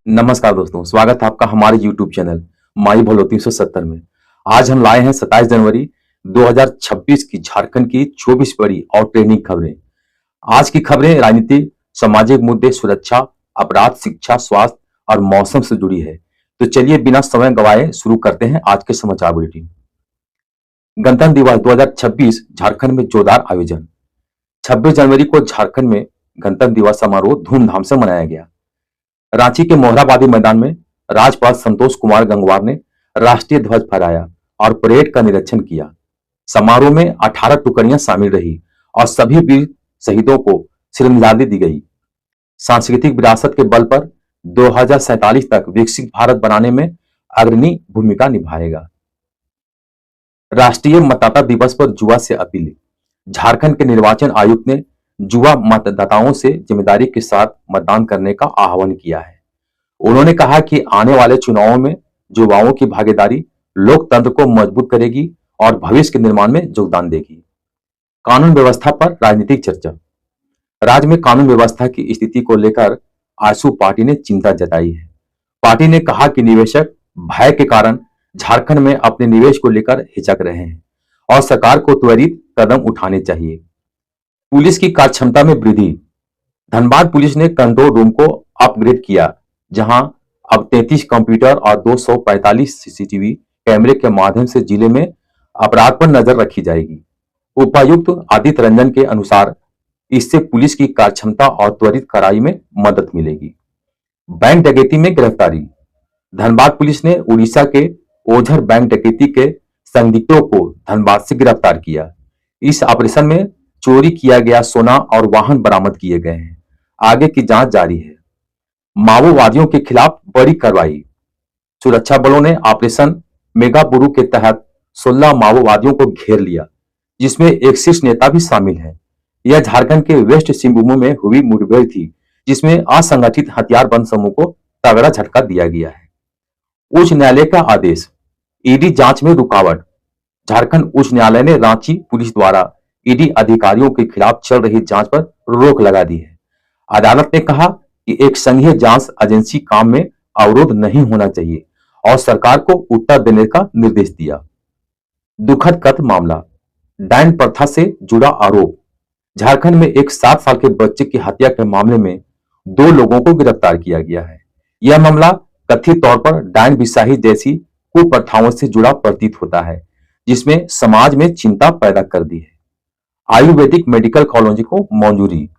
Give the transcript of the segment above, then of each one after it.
नमस्कार दोस्तों, स्वागत है आपका हमारे YouTube चैनल माई भलो 370 में। आज हम लाए हैं 27 जनवरी 2026 की झारखंड की 24 बड़ी और ट्रेंडिंग खबरें। आज की खबरें राजनीति, सामाजिक मुद्दे, सुरक्षा, अपराध, शिक्षा, स्वास्थ्य और मौसम से जुड़ी है। तो चलिए बिना समय गवाए शुरू करते हैं आज के समाचार बुलेटिन। गणतंत्र दिवस 2026 झारखंड में जोरदार आयोजन। 26 जनवरी को झारखंड में गणतंत्र दिवस समारोह धूमधाम से मनाया गया। रांची के मोहराबादी मैदान में राज्यपाल संतोष कुमार गंगवार ने राष्ट्रीय ध्वज फहराया और परेड का निरीक्षण किया। समारोह में 18 टुकड़ियां शामिल रही और सभी वीर शहीदों को श्रद्धांजलि दी गई। सांस्कृतिक विरासत के बल पर 2047 तक विकसित भारत बनाने में अग्रणी भूमिका निभाएगा। राष्ट्रीय मतदाता दिवस पर जुआ से अपील। झारखंड के निर्वाचन आयुक्त ने जुआ मतदाताओं से जिम्मेदारी के साथ मतदान करने का आह्वान किया है। उन्होंने कहा कि आने वाले चुनावों में युवाओं की भागीदारी लोकतंत्र को मजबूत करेगी और भविष्य के निर्माण में योगदान देगी। कानून व्यवस्था पर राजनीतिक चर्चा। राज्य में कानून व्यवस्था की स्थिति को लेकर आजसू पार्टी ने चिंता जताई है। पार्टी ने कहा कि निवेशक भय के कारण झारखंड में अपने निवेश को लेकर हिचक रहे हैं और सरकार को त्वरित कदम उठाने चाहिए। पुलिस की कार्यक्षमता में वृद्धि। धनबाद पुलिस ने कंट्रोल रूम को अपग्रेड किया, जहां अब 33 कंप्यूटर और 245 सीसीटीवी कैमरे के माध्यम से जिले में अपराध पर नजर रखी जाएगी। उपायुक्त आदित्य रंजन के अनुसार इससे पुलिस की कार्यक्षमता और त्वरित कार्रवाई में मदद मिलेगी। बैंक डकैती में गिरफ्तारी। धनबाद पुलिस ने उड़ीसा के ओझर बैंक डकैती के संदिग्धों को धनबाद से गिरफ्तार किया। इस ऑपरेशन में चोरी किया गया सोना और वाहन बरामद किए गए हैं। आगे की जांच जारी है। माओवादियों के खिलाफ बड़ी कार्रवाई। सुरक्षा बलों ने ऑपरेशन मेगाबुरु के तहत 16 माओवादियों को घेर लिया, जिसमें एक शीर्ष नेता भी शामिल है। यह झारखंड के वेस्ट सिंहभूम में हुई मुठभेड़ थी, जिसमें असंगठित हथियारबंद समूह को तगड़ा झटका दिया गया है। उच्च न्यायालय का आदेश। ईडी जांच में रुकावट। झारखंड उच्च न्यायालय ने रांची पुलिस द्वारा ईडी अधिकारियों के खिलाफ चल रही जांच पर रोक लगा दी है। अदालत ने कहा कि एक संघीय जांच एजेंसी काम में अवरोध नहीं होना चाहिए और सरकार को उत्तर देने का निर्देश दिया। दुखद कत्ल मामला। डायन प्रथा से जुड़ा आरोप। झारखंड में एक 7 साल के बच्चे की हत्या के मामले में 2 लोगों को गिरफ्तार किया गया है। यह मामला कथित तौर पर डायन बिसाही जैसी कुप्रथाओं से जुड़ा प्रतीत होता है, जिसमें समाज में चिंता पैदा कर दी है। आयुर्वेदिक मेडिकल कॉलेज को मंजूरी।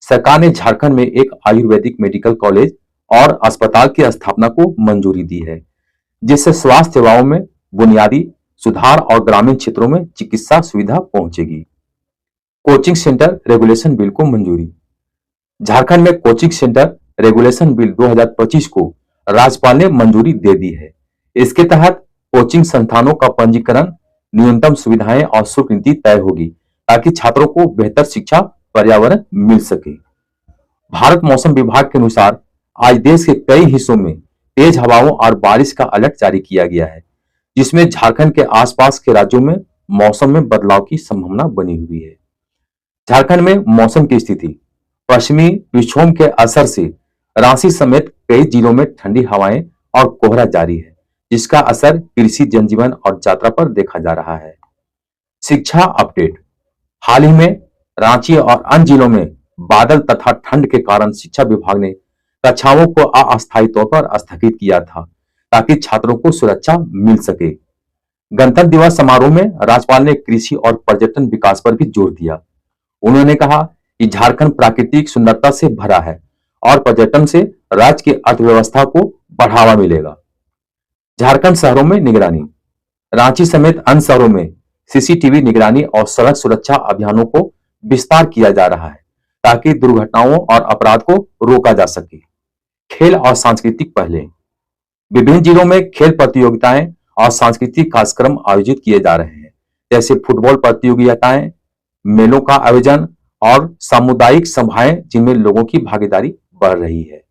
सरकार ने झारखंड में एक आयुर्वेदिक मेडिकल कॉलेज और अस्पताल की स्थापना को मंजूरी दी है, जिससे स्वास्थ्य सेवाओं में बुनियादी सुधार और ग्रामीण क्षेत्रों में चिकित्सा सुविधा पहुंचेगी। कोचिंग सेंटर रेगुलेशन बिल को मंजूरी। झारखंड में कोचिंग सेंटर रेगुलेशन बिल 2025 को राज्यपाल ने मंजूरी दे दी है। इसके तहत कोचिंग संस्थानों का पंजीकरण, न्यूनतम सुविधाएं और शुल्क नीति तय होगी, ताकि छात्रों को बेहतर शिक्षा पर्यावरण मिल सके। भारत मौसम विभाग के अनुसार आज देश के कई हिस्सों में तेज हवाओं और बारिश का अलर्ट जारी किया गया है, जिसमें झारखंड के आसपास के राज्यों में मौसम में बदलाव की संभावना बनी हुई है। झारखंड में मौसम की स्थिति। पश्चिमी विक्षोभ के असर से रांची समेत कई जिलों में ठंडी हवाएं और कोहरा जारी है, जिसका असर कृषि, जनजीवन और यात्रा पर देखा जा रहा है। शिक्षा अपडेट। हाल ही में रांची और अन्य जिलों में बादल तथा ठंड के कारण शिक्षा विभाग ने कक्षाओं को अस्थायी तौर पर स्थगित किया था, ताकि छात्रों को सुरक्षा मिल सके। गणतंत्र दिवस समारोह में राज्यपाल ने कृषि और पर्यटन विकास पर भी जोर दिया। उन्होंने कहा कि झारखंड प्राकृतिक सुंदरता से भरा है और पर्यटन से राज्य की अर्थव्यवस्था को बढ़ावा मिलेगा। झारखंड शहरों में निगरानी। रांची समेत अन्य शहरों में सीसीटीवी निगरानी और सड़क सुरक्षा अभियानों को विस्तार किया जा रहा है, ताकि दुर्घटनाओं और अपराध को रोका जा सके। खेल और सांस्कृतिक पहले। विभिन्न जिलों में खेल प्रतियोगिताएं और सांस्कृतिक कार्यक्रम आयोजित किए जा रहे हैं, जैसे फुटबॉल प्रतियोगिताएं, मेलों का आयोजन और सामुदायिक सभाएं, जिनमें लोगों की भागीदारी बढ़ रही है।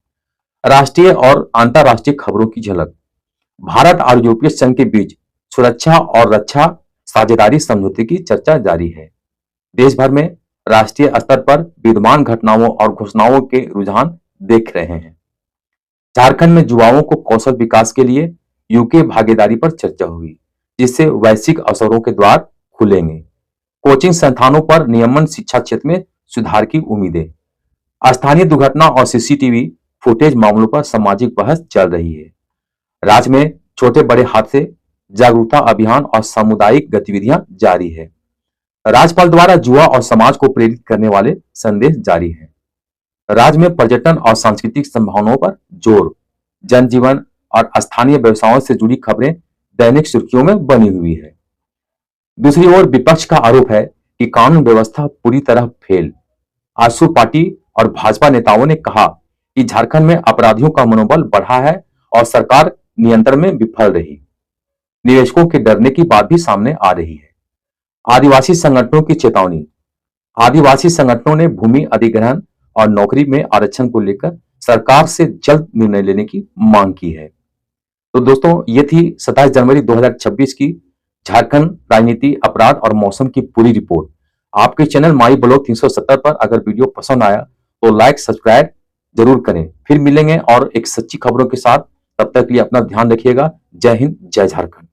राष्ट्रीय और अंतर्राष्ट्रीय खबरों की झलक। भारत और यूरोपीय संघ के बीच सुरक्षा और रक्षा साझेदारी समझौते की चर्चा जारी है। देश भर में राष्ट्रीय स्तर पर विद्यमान घटनाओं और घोषणाओं के रुझान देख रहे हैं। झारखंड में युवाओं को कौशल विकास के लिए यूके भागीदारी पर चर्चा हुई, जिससे वैश्विक अवसरों के द्वार खुलेंगे। कोचिंग संस्थानों पर नियमन शिक्षा क्षेत्र में सुधार की उम्मीदें। स्थानीय दुर्घटना और सीसीटीवी फुटेज मामलों पर सामाजिक बहस चल रही है। राज्य में छोटे बड़े हादसे, जागरूकता अभियान और सामुदायिक गतिविधियां जारी है। राज्यपाल द्वारा युवा और समाज को प्रेरित करने वाले संदेश जारी हैं। राज्य में पर्यटन और सांस्कृतिक संभावनाओं पर जोर। जनजीवन और स्थानीय व्यवसायों से जुड़ी खबरें दैनिक सुर्खियों में बनी हुई है। दूसरी ओर विपक्ष का आरोप है कि कानून व्यवस्था पूरी तरह फेल। आजसू पार्टी और भाजपा नेताओं ने कहा कि झारखंड में अपराधियों का मनोबल बढ़ा है और सरकार नियंत्रण में विफल रही। निवेशकों के डरने की बात भी सामने आ रही है। आदिवासी संगठनों की चेतावनी। आदिवासी संगठनों ने भूमि अधिग्रहण और नौकरी में आरक्षण को लेकर सरकार से जल्द निर्णय लेने की मांग की है। तो दोस्तों, ये थी 27 जनवरी 2026 की झारखंड राजनीति, अपराध और मौसम की पूरी रिपोर्ट। आपके चैनल माई ब्लॉग 370 पर अगर वीडियो पसंद आया तो लाइक सब्सक्राइब जरूर करें। फिर मिलेंगे और एक सच्ची खबरों के साथ। तब तक के लिए अपना ध्यान रखिएगा। जय हिंद, जय झारखंड।